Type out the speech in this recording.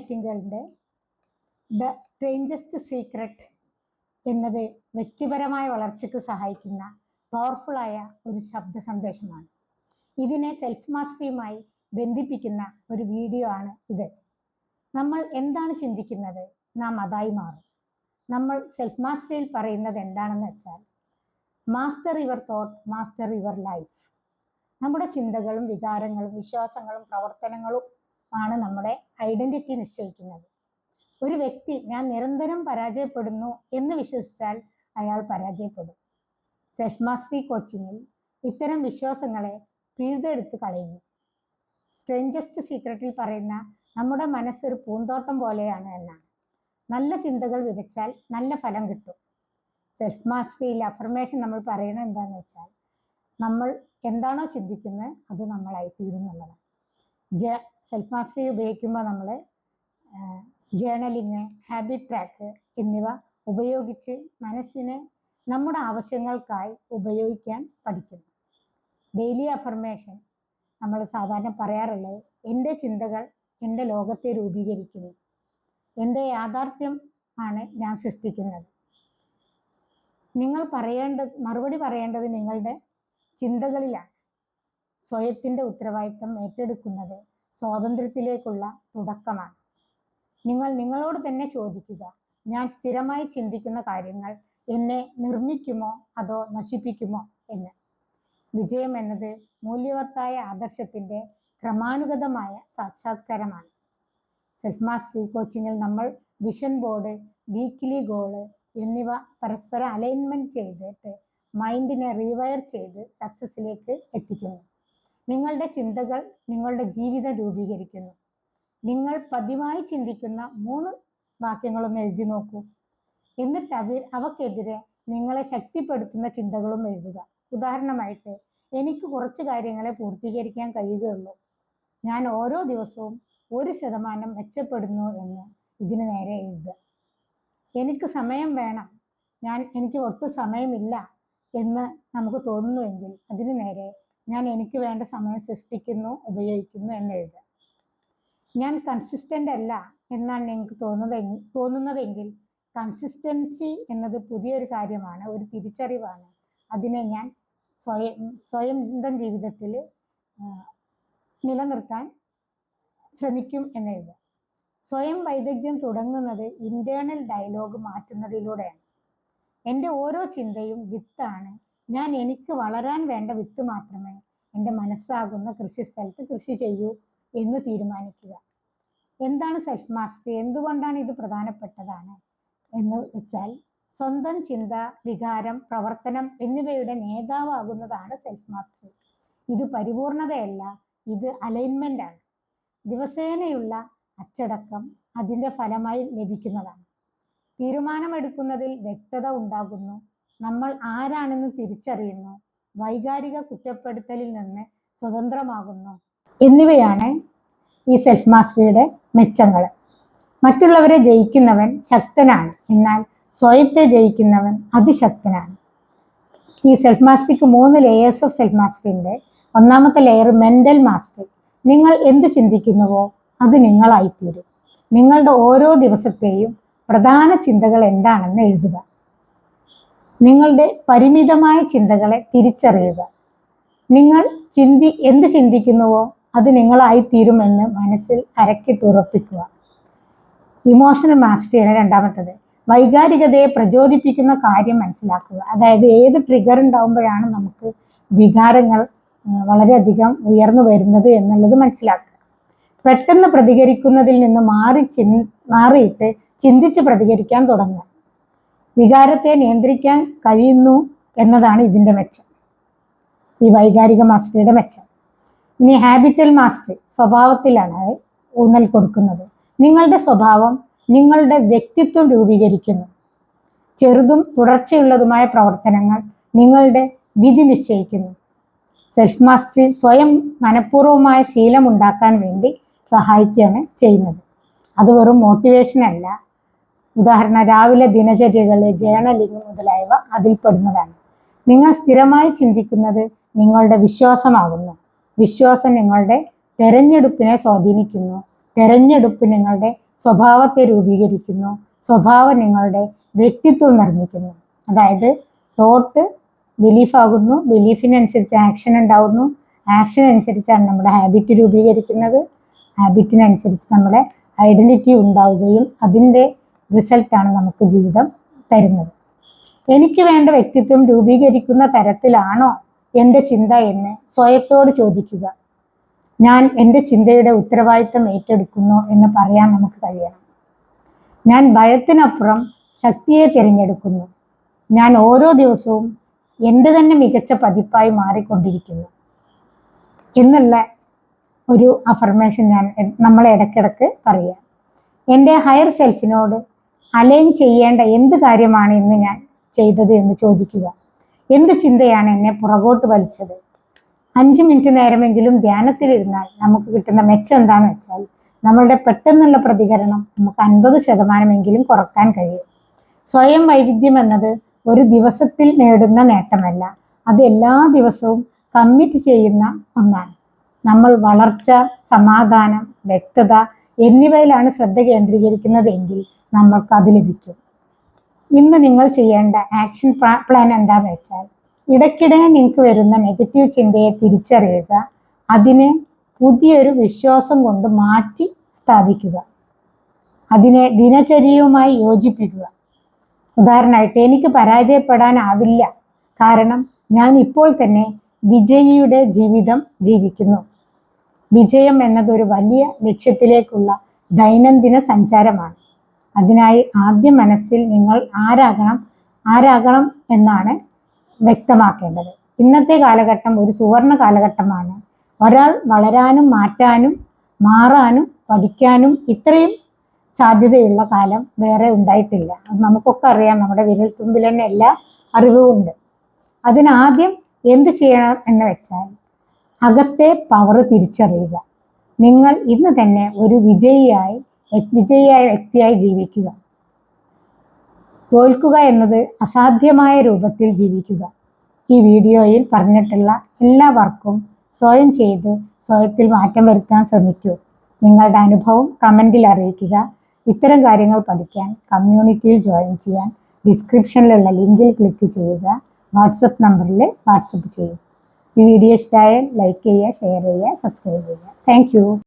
നൈറ്റിംഗേലിൻ്റെ the strangest secret എന്നത് വ്യക്തിപരമായ വളർച്ചയ്ക്ക് സഹായിക്കുന്ന പവർഫുള്ളായ ഒരു ശബ്ദ സന്ദേശമാണ്. ഇതിനെ സെൽഫ് മാസ്റ്ററിയുമായി ബന്ധിപ്പിക്കുന്ന ഒരു വീഡിയോ ആണ് ഇത്. നമ്മൾ എന്താണ് ചിന്തിക്കുന്നത്, നാം അതായി മാറും. നമ്മൾ സെൽഫ് മാസ്റ്ററിയിൽ പറയുന്നത് എന്താണെന്ന് വെച്ചാൽ, master your thought, master your life. നമ്മുടെ ചിന്തകളും വികാരങ്ങളും വിശ്വാസങ്ങളും പ്രവർത്തനങ്ങളും ആണ് നമ്മുടെ ഐഡന്റിറ്റി നിശ്ചയിക്കുന്നത്. ഒരു വ്യക്തി ഞാൻ നിരന്തരം പരാജയപ്പെടുന്നു എന്ന് വിശ്വസിച്ചാൽ അയാൾ പരാജയപ്പെടും. സെൽഫ് മാസ്റ്ററി കോച്ചിങ്ങിൽ ഇത്തരം വിശ്വാസങ്ങളെ പിഴുതെടുത്ത് കളയുന്നു. സ്ട്രേഞ്ചസ്റ്റ് സീക്രട്ടിൽ പറയുന്ന നമ്മുടെ മനസ്സൊരു പൂന്തോട്ടം പോലെയാണ് എന്നാണ്. നല്ല ചിന്തകൾ വിതച്ചാൽ നല്ല ഫലം കിട്ടും. സെൽഫ് മാസ്റ്ററിയിൽ അഫർമേഷൻ നമ്മൾ പറയുന്നത് എന്താണെന്ന് വെച്ചാൽ, നമ്മൾ എന്താണോ ചിന്തിക്കുന്നത് അത് നമ്മളായി തീരുന്നുള്ളതാണ്. സെൽഫ് മാസ്റ്ററി ഉപയോഗിക്കുമ്പോൾ നമ്മൾ ജേണലിങ്, ഹാബിറ്റ് ട്രാക്ക് എന്നിവ ഉപയോഗിച്ച് മനസ്സിനെ നമ്മുടെ ആവശ്യങ്ങൾക്കായി ഉപയോഗിക്കാൻ പഠിക്കുന്നു. ഡെയിലി അഫർമേഷൻ നമ്മൾ സാധാരണ പറയാറുള്ളത്, എൻ്റെ ചിന്തകൾ എൻ്റെ ലോകത്തെ രൂപീകരിക്കുന്നു, എൻ്റെ യാഥാർത്ഥ്യം ആണ് ഞാൻ സൃഷ്ടിക്കുന്നത്. നിങ്ങൾ മറുപടി പറയേണ്ടത് നിങ്ങളുടെ ചിന്തകളിലാണ്. സ്വയത്തിൻ്റെ ഉത്തരവാദിത്തം ഏറ്റെടുക്കുന്നത് സ്വാതന്ത്ര്യത്തിലേക്കുള്ള തുടക്കമാണ്. നിങ്ങൾ നിങ്ങളോട് തന്നെ ചോദിക്കുക, ഞാൻ സ്ഥിരമായി ചിന്തിക്കുന്ന കാര്യങ്ങൾ എന്നെ നിർമ്മിക്കുമോ അതോ നശിപ്പിക്കുമോ എന്ന്. വിജയം എന്നത് മൂല്യവത്തായ ആദർശത്തിൻ്റെ ക്രമാനുഗതമായ സാക്ഷാത്കാരമാണ്. സെൽഫ് മാസ്റ്ററി കോച്ചിങ്ങിൽ നമ്മൾ വിഷൻ ബോർഡ്, വീക്ക്ലി ഗോള് എന്നിവ പരസ്പരം അലൈൻമെന്റ് ചെയ്തിട്ട് മൈൻഡിനെ റീവയർ ചെയ്ത് സക്സസിലേക്ക് എത്തിക്കുന്നു. നിങ്ങളുടെ ചിന്തകൾ നിങ്ങളുടെ ജീവിതം രൂപീകരിക്കുന്നു. നിങ്ങൾ പതിവായി ചിന്തിക്കുന്ന 3 വാക്യങ്ങളൊന്ന് എഴുതി നോക്കൂ. എന്നിട്ട് അവക്കെതിരെ നിങ്ങളെ ശക്തിപ്പെടുത്തുന്ന ചിന്തകളും എഴുതുക. ഉദാഹരണമായിട്ട്, എനിക്ക് കുറച്ച് കാര്യങ്ങളെ പൂർത്തീകരിക്കാൻ കഴിയുകയുള്ളൂ, ഞാൻ ഓരോ ദിവസവും 1% മെച്ചപ്പെടുന്നു എന്ന് ഇതിന് നേരെ എഴുതുക. എനിക്ക് സമയം വേണം, എനിക്ക് ഒട്ടും സമയമില്ല എന്ന് നമുക്ക് തോന്നുന്നുവെങ്കിൽ അതിന് നേരെ ഞാൻ എനിക്ക് വേണ്ട സമയം സൃഷ്ടിക്കുന്നു, ഉപയോഗിക്കുന്നു എന്ന് എഴുതുക. ഞാൻ കൺസിസ്റ്റൻ്റ് അല്ല എന്നാണ് നിങ്ങൾക്ക് തോന്നുന്നതെങ്കിൽ കൺസിസ്റ്റൻസി എന്നത് പുതിയൊരു കാര്യമാണ്, ഒരു തിരിച്ചറിവാണ്. അതിനെ ഞാൻ സ്വന്തം ജീവിതത്തിൽ നിലനിർത്താൻ ശ്രമിക്കും എന്നെഴുതുക. സ്വയം വൈദഗ്ധ്യം തുടങ്ങുന്നത് ഇന്റേണൽ ഡയലോഗ് മാറ്റുന്നതിലൂടെയാണ്. എൻ്റെ ഓരോ ചിന്തയും വിത്താണ്, ഞാൻ എനിക്ക് വളരാൻ വേണ്ട വിത്ത് മാത്രമേ എൻ്റെ മനസ്സാകുന്ന കൃഷിസ്ഥലത്ത് കൃഷി ചെയ്യൂ എന്ന് തീരുമാനിക്കുക. എന്താണ് സെൽഫ് മാസ്റ്ററി, എന്തുകൊണ്ടാണ് ഇത് പ്രധാനപ്പെട്ടതാണ് എന്ന് വെച്ചാൽ, സ്വന്തം ചിന്ത, വികാരം, പ്രവർത്തനം എന്നിവയുടെ നേതാവാകുന്നതാണ് സെൽഫ് മാസ്റ്ററി. ഇത് പരിപൂർണതയല്ല, ഇത് അലൈൻമെന്റ് ആണ്. ദിവസേനയുള്ള അച്ചടക്കം അതിൻ്റെ ഫലമായി ലഭിക്കുന്നതാണ്. തീരുമാനമെടുക്കുന്നതിൽ വ്യക്തത ഉണ്ടാകുന്നു, നമ്മൾ ആരാണെന്ന് തിരിച്ചറിയുന്നു, വൈകാരിക കുറ്റപ്പെടുത്തലിൽ നിന്ന് സ്വതന്ത്രമാകുന്നു എന്നിവയാണ് ഈ സെൽഫ് മാസ്റ്ററിയുടെ മെച്ചങ്ങൾ. മറ്റുള്ളവരെ ജയിക്കുന്നവൻ ശക്തനാണ്, എന്നാൽ സ്വയത്തെ ജയിക്കുന്നവൻ അതിശക്തനാണ്. ഈ സെൽഫ് മാസ്റ്ററിക്ക് 3 ലെയേഴ്സ് ഓഫ് സെൽഫ് മാസ്റ്ററി ഉണ്ട്. ഒന്നാമത്തെ ലെയർ മെന്റൽ മാസ്റ്ററി. നിങ്ങൾ എന്ത് ചിന്തിക്കുന്നുവോ അത് നിങ്ങളായിത്തീരും. നിങ്ങളുടെ ഓരോ ദിവസത്തെയും പ്രധാന ചിന്തകൾ എന്താണെന്ന് എഴുതുക. നിങ്ങളുടെ പരിമിതമായ ചിന്തകളെ തിരിച്ചറിയുക. നിങ്ങൾ എന്ത് ചിന്തിക്കുന്നുവോ അത് നിങ്ങളായിത്തീരുമെന്ന് മനസ്സിൽ അരക്കിട്ടുറപ്പിക്കുക. ഇമോഷണൽ മാസ്റ്ററിയാണ് രണ്ടാമത്തത്. വൈകാരികതയെ പ്രചോദിപ്പിക്കുന്ന കാര്യം മനസ്സിലാക്കുക. അതായത് ഏത് ട്രിഗർ ഉണ്ടാകുമ്പോഴാണ് നമുക്ക് വികാരങ്ങൾ വളരെയധികം ഉയർന്നു വരുന്നത് എന്നുള്ളത് മനസ്സിലാക്കുക. പെട്ടെന്ന് പ്രതികരിക്കുന്നതിൽ നിന്ന് മാറിയിട്ട് ചിന്തിച്ച് പ്രതികരിക്കാൻ തുടങ്ങുക. വികാരത്തെ നിയന്ത്രിക്കാൻ കഴിയുന്നു എന്നതാണ് ഇതിൻ്റെ മെച്ചം, ഈ വൈകാരിക മാസ്റ്ററിയുടെ മെച്ചം. ഇനി ഹാബിറ്റൽ മാസ്റ്ററി, സ്വഭാവത്തിലാണ് ഊന്നൽ കൊടുക്കുന്നത്. നിങ്ങളുടെ സ്വഭാവം നിങ്ങളുടെ വ്യക്തിത്വം രൂപീകരിക്കുന്നു. ചെറുതും തുടർച്ചയുള്ളതുമായ പ്രവർത്തനങ്ങൾ നിങ്ങളുടെ വിധി നിശ്ചയിക്കുന്നു. സെൽഫ് മാസ്റ്ററി സ്വയം മനഃപൂർവമായ ശീലം ഉണ്ടാക്കാൻ വേണ്ടി സഹായിക്കുകയാണ് ചെയ്യുന്നത്. അത് വെറും മോട്ടിവേഷൻ അല്ല. ഉദാഹരണം, രാവിലെ ദിനചര്യകൾ, ജേണലിംഗ് മുതലായവ അതിൽപ്പെടുന്നതാണ്. നിങ്ങൾ സ്ഥിരമായി ചിന്തിക്കുന്നത് നിങ്ങളുടെ വിശ്വാസമാകുന്നു. വിശ്വാസം നിങ്ങളുടെ തെരഞ്ഞെടുപ്പിനെ സ്വാധീനിക്കുന്നു. തെരഞ്ഞെടുപ്പ് നിങ്ങളുടെ സ്വഭാവത്തെ രൂപീകരിക്കുന്നു. സ്വഭാവം നിങ്ങളുടെ വ്യക്തിത്വം നിർമ്മിക്കുന്നു. അതായത് തോട്ട് ബിലീഫാകുന്നു, ബിലീഫിനനുസരിച്ച് ആക്ഷൻ ഉണ്ടാകുന്നു, ആക്ഷൻ അനുസരിച്ചാണ് നമ്മുടെ ഹാബിറ്റ് രൂപീകരിക്കുന്നത്, ഹാബിറ്റിനനുസരിച്ച് നമ്മുടെ ഐഡൻറ്റിറ്റി ഉണ്ടാവുകയും അതിൻ്റെ റിസൾട്ടാണ് നമുക്ക് ജീവിതം തരുന്നത്. എനിക്ക് വേണ്ട വ്യക്തിത്വം രൂപീകരിക്കുന്ന തരത്തിലാണോ എൻ്റെ ചിന്ത എന്ന് സ്വയത്തോട് ചോദിക്കുക. ഞാൻ എൻ്റെ ചിന്തയുടെ ഉത്തരവാദിത്തം ഏറ്റെടുക്കുന്നു എന്ന് പറയാൻ നമുക്ക് കഴിയണം. ഞാൻ ഭയത്തിനപ്പുറം ശക്തിയെ തിരഞ്ഞെടുക്കുന്നു. ഞാൻ ഓരോ ദിവസവും എൻ്റെ തന്നെ മികച്ച പതിപ്പായി മാറിക്കൊണ്ടിരിക്കുന്നു എന്നുള്ള ഒരു അഫർമേഷൻ നമ്മൾ ഇടയ്ക്കിടയ്ക്ക് പറയുക. എൻ്റെ ഹയർ സെൽഫിനോട് അലൈൻ ചെയ്യേണ്ട എന്ത് കാര്യമാണ് ഇന്ന് ഞാൻ ചെയ്തത് എന്ന് ചോദിക്കുക. എന്ത് ചിന്തയാണ് എന്നെ പുറകോട്ട് വലിച്ചത്? 5 മിനിറ്റ് നേരമെങ്കിലും ധ്യാനത്തിലിരുന്നാൽ നമുക്ക് കിട്ടുന്ന മെച്ചം എന്താണെന്ന് വെച്ചാൽ നമ്മളുടെ പെട്ടെന്നുള്ള പ്രതികരണം നമുക്ക് 50% കുറക്കാൻ കഴിയും. സ്വയം വൈവിധ്യം എന്നത് ഒരു ദിവസത്തിൽ നേടുന്ന നേട്ടമല്ല, അത് എല്ലാ ദിവസവും കമ്മിറ്റ് ചെയ്യുന്ന ഒന്നാണ്. നമ്മൾ വളർച്ച, സമാധാനം, വ്യക്തത എന്നിവയിലാണ് ശ്രദ്ധ കേന്ദ്രീകരിക്കുന്നതെങ്കിൽ നമ്മൾക്ക് അത് ലഭിക്കും. ഇന്ന് നിങ്ങൾ ചെയ്യേണ്ട ആക്ഷൻ പ്ലാൻ എന്താണെന്ന് വെച്ചാൽ ഇടയ്ക്കിടെ നിങ്ങൾക്ക് വരുന്ന നെഗറ്റീവ് ചിന്തയെ തിരിച്ചറിയുക, അതിനെ പുതിയൊരു വിശ്വാസം കൊണ്ട് മാറ്റി സ്ഥാപിക്കുക, അതിനെ ദിനചര്യയുമായി യോജിപ്പിക്കുക. ഉദാഹരണമായിട്ട്, എനിക്ക് പരാജയപ്പെടാനാവില്ല, കാരണം ഞാൻ ഇപ്പോൾ തന്നെ വിജയിയുടെ ജീവിതം ജീവിക്കുന്നു. വിജയം എന്നതൊരു വലിയ ലക്ഷ്യത്തിലേക്കുള്ള ദൈനംദിന സഞ്ചാരമാണ്. അതിനായി ആദ്യം മനസ്സിൽ നിങ്ങൾ ആരാകണം എന്നാണ് വ്യക്തമാക്കേണ്ടത്. ഇന്നത്തെ കാലഘട്ടം ഒരു സുവർണ കാലഘട്ടമാണ്. ഒരാൾ വളരാനും മാറാനും പഠിക്കാനും ഇത്രയും സാധ്യതയുള്ള കാലം വേറെ ഉണ്ടായിട്ടില്ല. അത് നമുക്കൊക്കെ അറിയാം. നമ്മുടെ വിരൽത്തുമ്പിൽ തന്നെ എല്ലാ അറിവും ഉണ്ട്. അതിനാദ്യം എന്ത് ചെയ്യണം എന്ന് വെച്ചാൽ അകത്തെ പവർ തിരിച്ചറിയുക. നിങ്ങൾ ഇന്ന് തന്നെ ഒരു വിജയിയായ വ്യക്തിയായി ജീവിക്കുക. തോൽക്കുക എന്നത് അസാധ്യമായ രൂപത്തിൽ ജീവിക്കുക. ഈ വീഡിയോയിൽ പറഞ്ഞിട്ടുള്ള എല്ലാ വർക്കും സ്വയം ചെയ്ത് സ്വയത്തിൽ മാറ്റം വരുത്താൻ ശ്രമിക്കൂ. നിങ്ങളുടെ അനുഭവം കമൻറ്റിൽ അറിയിക്കുക. ഇത്തരം കാര്യങ്ങൾ പഠിക്കാൻ കമ്മ്യൂണിറ്റിയിൽ ജോയിൻ ചെയ്യാൻ ഡിസ്ക്രിപ്ഷനിലുള്ള ലിങ്കിൽ ക്ലിക്ക് ചെയ്യുക. വാട്സപ്പ് നമ്പറിൽ വാട്സപ്പ് ചെയ്യും. ഈ വീഡിയോ ഇഷ്ടമായാൽ ലൈക്ക് ചെയ്യുക, ഷെയർ ചെയ്യുക, സബ്സ്ക്രൈബ് ചെയ്യുക. താങ്ക്